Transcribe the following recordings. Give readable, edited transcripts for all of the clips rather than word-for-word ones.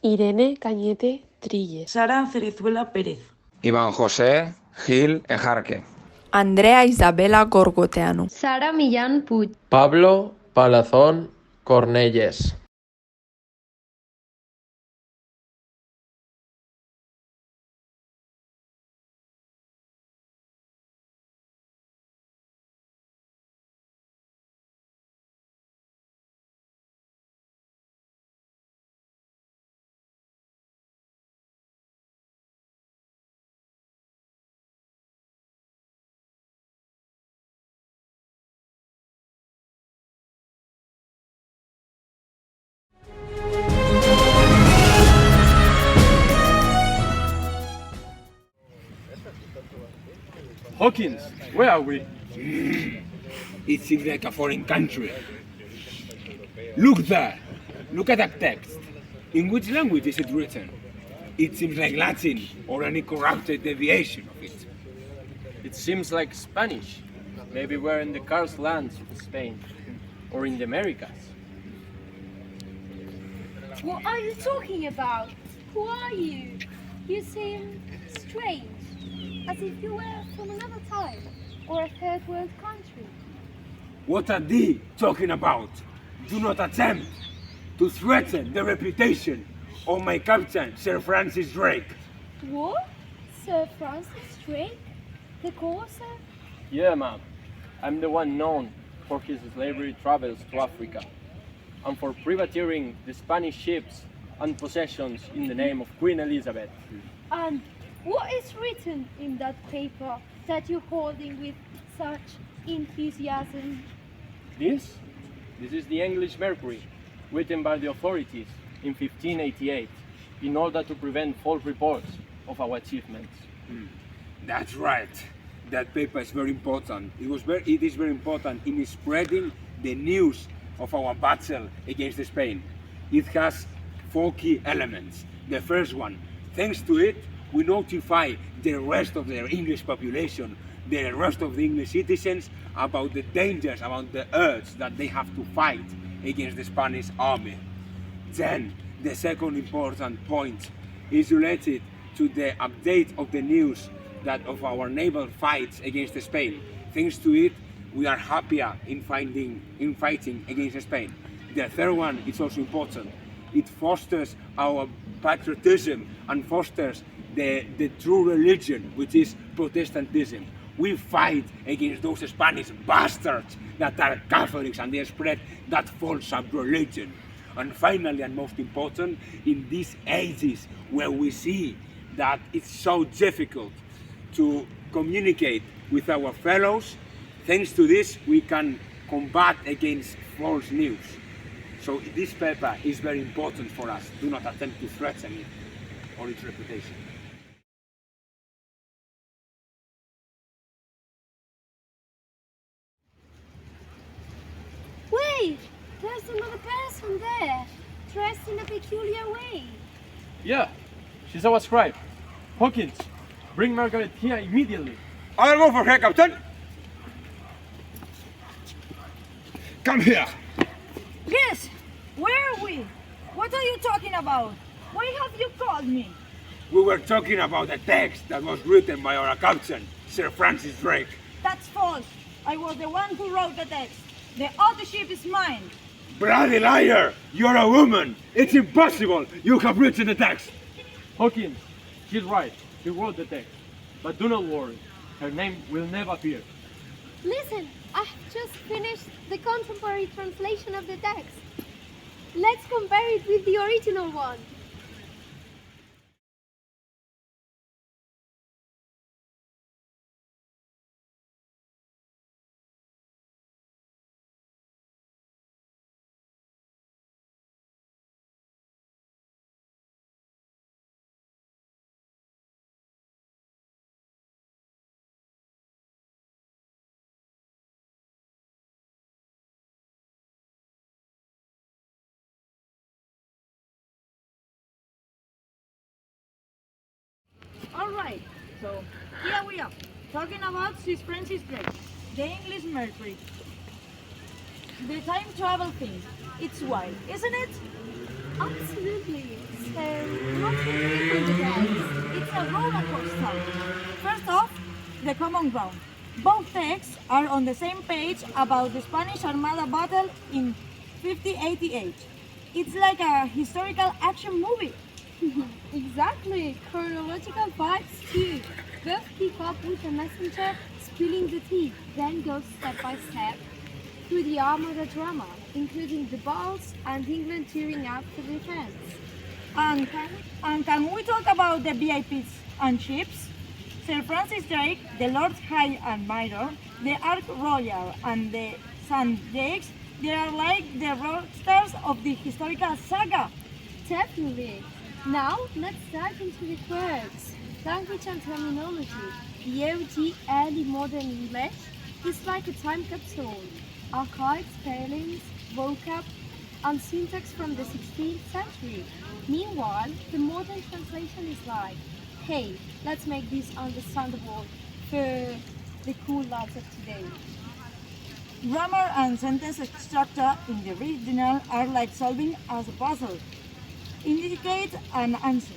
Irene Cañete Trilles. Sara Cerezuela Pérez. Iván José Gil Ejarque. Andreea-Izabela Gorgoteanu. Sara Millán Puig. Pablo Palazón Cornelles. Hawkins, where are we? It seems like a foreign country. Look there! Look at that text. In which language is it written? It seems like Latin or any corrupted deviation of it. It seems like Spanish. Maybe we're in the Karst lands of Spain, or in the Americas. What are you talking about? Who are you? You seem strange, as if you were from another time or a third world country. What are they talking about? Do not attempt to threaten the reputation of my captain, Sir Francis Drake. What? Sir Francis Drake? The corsair? Yeah, ma'am. I'm the one known for his slavery travels to Africa, and for privateering the Spanish ships and possessions in the name of Queen Elizabeth. And what is written in that paper that you're holding with such enthusiasm? This is the English Mercury, written by the authorities in 1588, in order to prevent false reports of our achievements. That's right. That paper is very important. It is very important in spreading the news of our battle against Spain. It has 4 key elements. The first one, thanks to it, we notify the rest of the English population, the rest of the English citizens, about the dangers, about the odds that they have to fight against the Spanish army. Then, the second important point is related to the update of the news that of our naval fights against Spain. Thanks to it, we are happier in fighting against Spain. The third one is also important. It fosters our patriotism and fosters the true religion, which is Protestantism. We fight against those Spanish bastards that are Catholics and they spread that false religion. And finally, and most important, in these ages where we see that it's so difficult to communicate with our fellows, thanks to this we can combat against false news. So this paper is very important for us. Do not attempt to threaten it or its reputation. Wait! There's another person there, dressed in a peculiar way. Yeah, she's our scribe. Hawkins, bring Margaret here immediately. I'll go for her, Captain. Come here. Yes, where are we? What are you talking about? Why have you called me? We were talking about the text that was written by our captain, Sir Francis Drake. That's false. I was the one who wrote the text. The authorship is mine. Bloody liar! You're a woman! It's impossible! You have written the text! Hawkins, she's right. She wrote the text. But do not worry. Her name will never appear. Listen, I've just finished the contemporary translation of the text. Let's compare it with the original one. All right, so here we are, talking about Sir Francis Drake, the English Mercury. The time travel thing, it's wild, isn't it? Absolutely. How can we read the text? It's a roller coaster. First off, the common ground. Both texts are on the same page about the Spanish Armada battle in 1588. It's like a historical action movie. Exactly, chronological vibes too. Both pick up with the messenger spilling the tea, then go step by step through the Armada drama, including the battles and England tearing up for defense. And can we talk about the VIPs and ships? Sir Francis Drake, the Lord High Admiral, the Ark Royal, and the St. Jakes, they are like the rock stars of the historical saga. Definitely. Now, let's dive into the words. Language and terminology. The OG early modern English is like a time capsule. Archaic spellings, vocab, and syntax from the 16th century. Meanwhile, the modern translation is like, hey, let's make this understandable for the cool lads of today. Grammar and sentence structure in the original are like solving as a puzzle. Indicate an answer.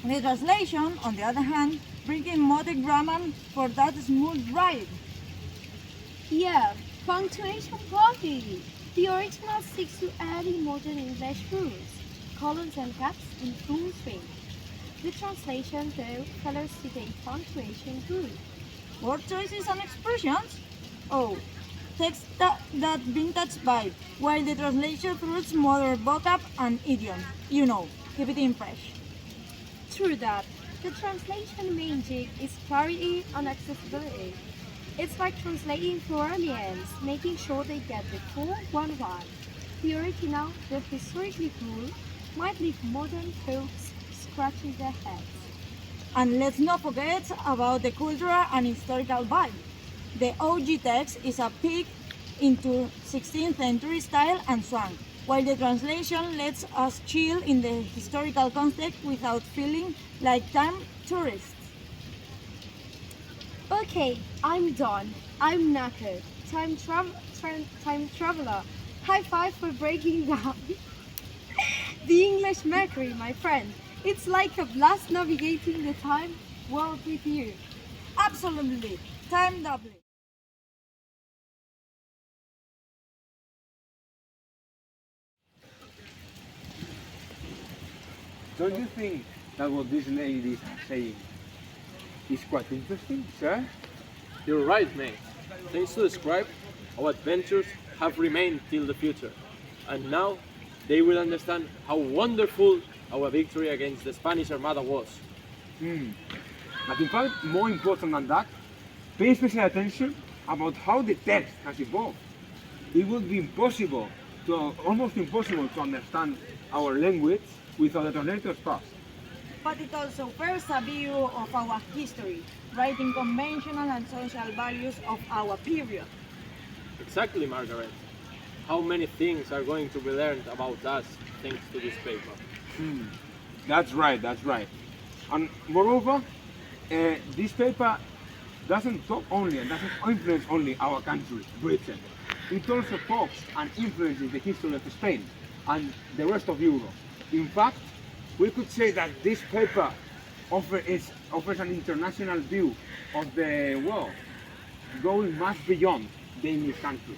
The translation, on the other hand, bringing modern grammar for that smooth ride. Yeah, punctuation party. The original sticks to early modern English rules, colons and caps in full swing. The translation, though, follows today's punctuation rule. Word choices and expressions? Oh, text that vintage vibe, while the translation throws modern vocab and idiom. You know, keep it in fresh. True that. The translation main jig is clarity and accessibility. It's like translating for aliens, making sure they get the full one right. The original, the historically cool, might leave modern folks scratching their heads. And let's not forget about the cultural and historical vibe. The OG text is a peek into 16th century style and swang, while the translation lets us chill in the historical context without feeling like time tourists. Okay, I'm done. I'm knackered. Time traveler. High five for breaking down the English Mercury, my friend. It's like a blast navigating the time world with you. Absolutely, time doubling. Don't you think that what these ladies are saying is quite interesting, sir? You're right, mate. Things to describe, our adventures have remained till the future. And now they will understand how wonderful our victory against the Spanish Armada was. But in fact, more important than that, pay special attention about how the text has evolved. It would be almost impossible to understand our language without the translator's pass. But it also offers a view of our history, writing conventional and social values of our period. Exactly, Margaret. How many things are going to be learned about us thanks to this paper? That's right, that's right. And moreover, this paper doesn't talk only and doesn't influence only our country, Britain. It also talks and influences the history of Spain and the rest of Europe. In fact, we could say that this paper offers an international view of the world, going much beyond the English country.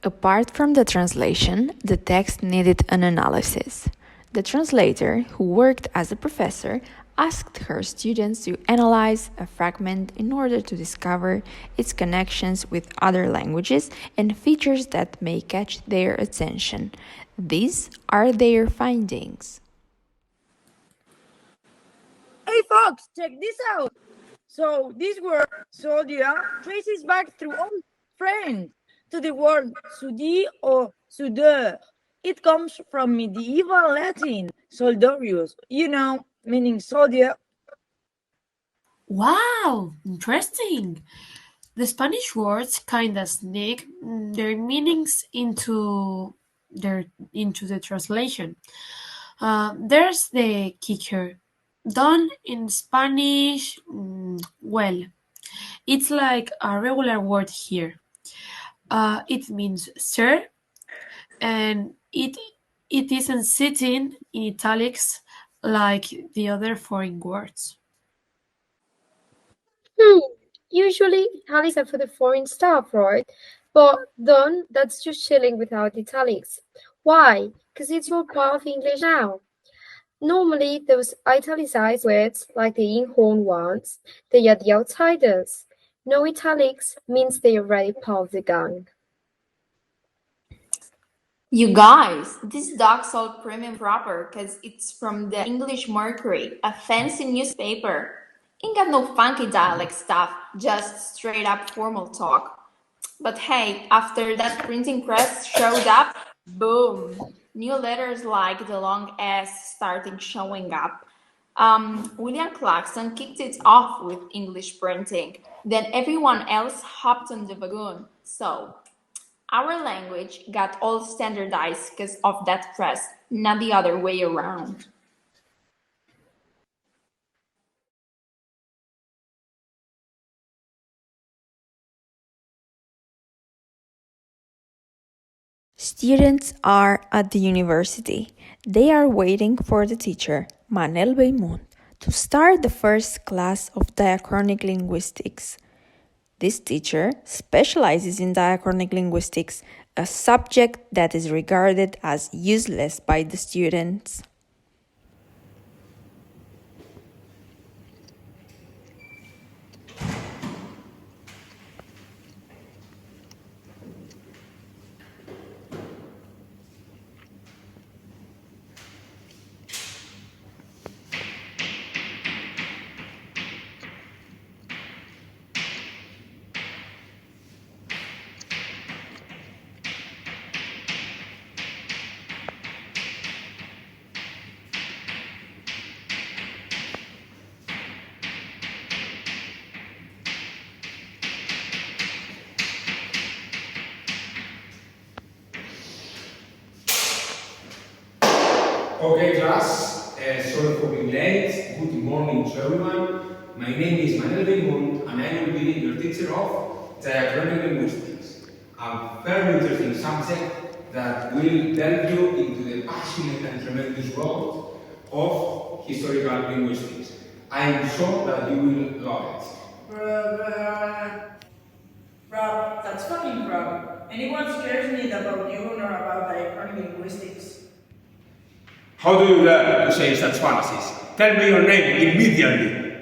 Apart from the translation, the text needed an analysis. The translator, who worked as a professor, asked her students to analyze a fragment in order to discover its connections with other languages and features that may catch their attention. These are their findings. Hey folks, check this out. So this word soldier traces back through all French to the word sudi or soudeur. It comes from medieval Latin, soldorius, meaning soldier. Wow, interesting. The Spanish words kind of sneak their meanings into the translation. There's the kicker. Done in Spanish, well, it's like a regular word here. It means sir, and it isn't sitting in italics like the other foreign words. Usually italics are for the foreign stuff, right? But then that's just chilling without italics. Why? Because it's all part of English now. Normally, those italicized words, like the in-horn ones, they are the outsiders. No italics means they are already part of the gang. You guys, this dog sold premium proper because it's from the English Mercury, a fancy newspaper. Ain't got no funky dialect stuff, just straight up formal talk. But hey, after that printing press showed up, boom, new letters like the long S starting showing up. William Clarkson kicked it off with English printing. Then everyone else hopped on the wagon. So our language got all standardized because of that press, not the other way around. Students are at the university. They are waiting for the teacher, Manel Beimont, to start the first class of Diachronic Linguistics. This teacher specializes in Diachronic Linguistics, a subject that is regarded as useless by the students. Okay, class. Sorry for being late. Good morning to everyone. My name is Manuel Beimont, and I will be your teacher of Diachronic Linguistics, a very interesting subject that will delve you into the passionate and tremendous world of historical linguistics. I am sure that you will love it. Rob, that's funny, Rob. Anyone scares me about you or about diachronic linguistics. How do you dare to say such fantasies? Tell me your name immediately.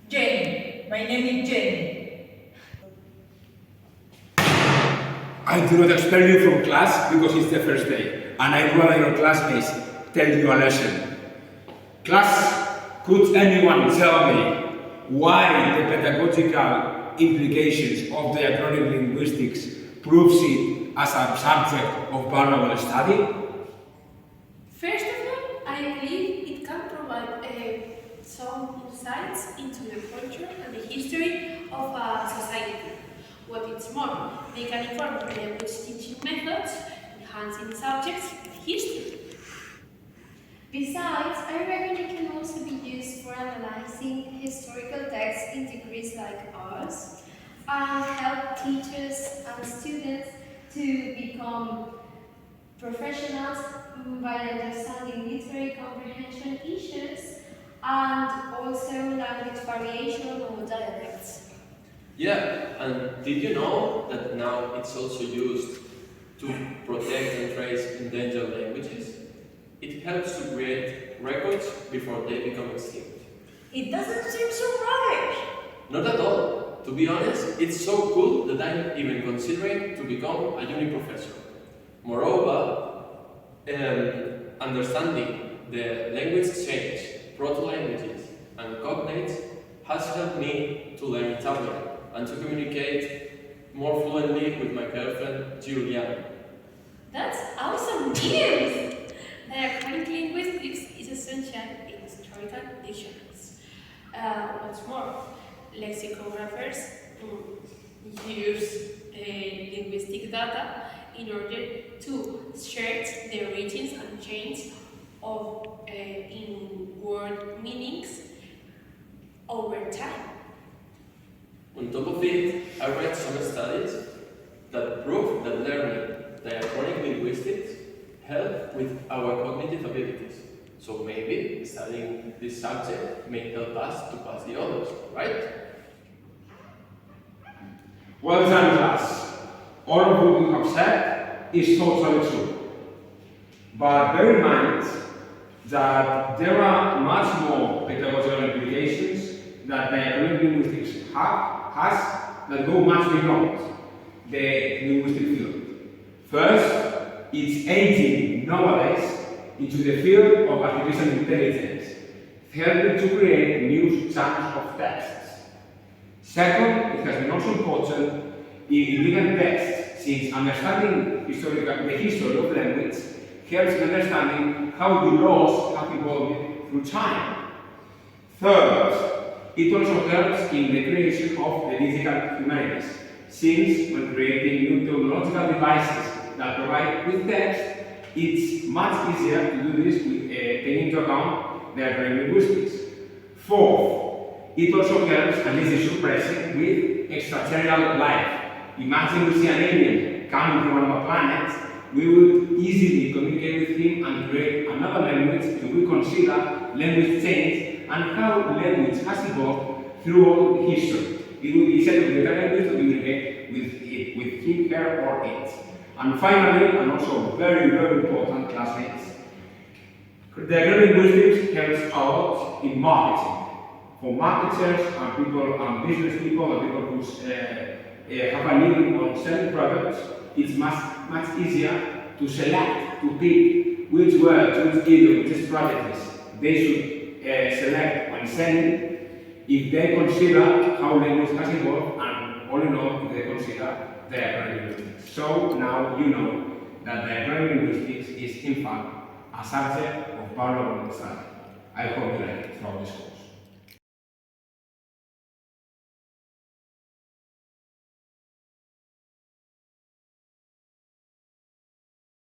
Jane. My name is Jane. I do not expel you from class because it's the first day, and I'd rather your classmates tell you a lesson. Class, could anyone tell me why the pedagogical implications of diachronic linguistics proves it as a subject of valuable study? First of all, I believe it can provide some insights into the culture and the history of a society. What is more, they can inform language teaching methods, enhancing subjects and history. Besides, I reckon it can also be used for analyzing historical texts in degrees like ours and help teachers and students to become professionals by understanding literary comprehension issues and also language variation or dialects. Yeah, and did you know that now it's also used to protect and trace endangered languages? It helps to create records before they become extinct. It doesn't seem so rubbish. Not at all. To be honest, it's so cool that I'm even considering to become a uni professor. Moreover, understanding the language exchange, proto-languages, and cognates has helped me to learn Italian and to communicate more fluently with my girlfriend, Giuliana. That's awesome news! Diachronic linguistics is essential in historical dictionaries. What's more, lexicographers use linguistic data in order to search the origins and change of in word meanings over time. On top of it, I read some studies that prove that learning diachronic linguistics help with our cognitive abilities. So maybe studying this subject may help us to pass the others, right? Well done, class. All of what you have said is totally true. But bear in mind that there are much more pedagogical implications that diachronic linguistics has that go much beyond the linguistic field. First, it's aiding nowadays into the field of artificial intelligence, helping to create new chunks of texts. Second, it has been also important in legal texts, since understanding the history of language helps in understanding how the laws have evolved through time. Third, it also helps in the creation of the digital humanities, since when creating new technological devices that provide with text, it's much easier to do this with taking into account their linguistics. Fourth, it also helps, and this is surprising, with extraterrestrial life. Imagine we see an alien coming from another planet, we would easily communicate with him and create another language if we consider language change and how language has evolved through all history. It would be easier to create a language to communicate with him, her, or it. And finally, and also very, very important, classmates, diachronic linguistics helps a lot in marketing. For marketers and people and business people and people who have a living on selling products, it's much easier to select, to pick which words, which idiom, which strategies they should select when selling if they consider how language has evolved and all in all if they consider diachronic linguistics. So now you know that diachronic linguistics is in fact a subject of Pablo. I hope you like it throughout this course.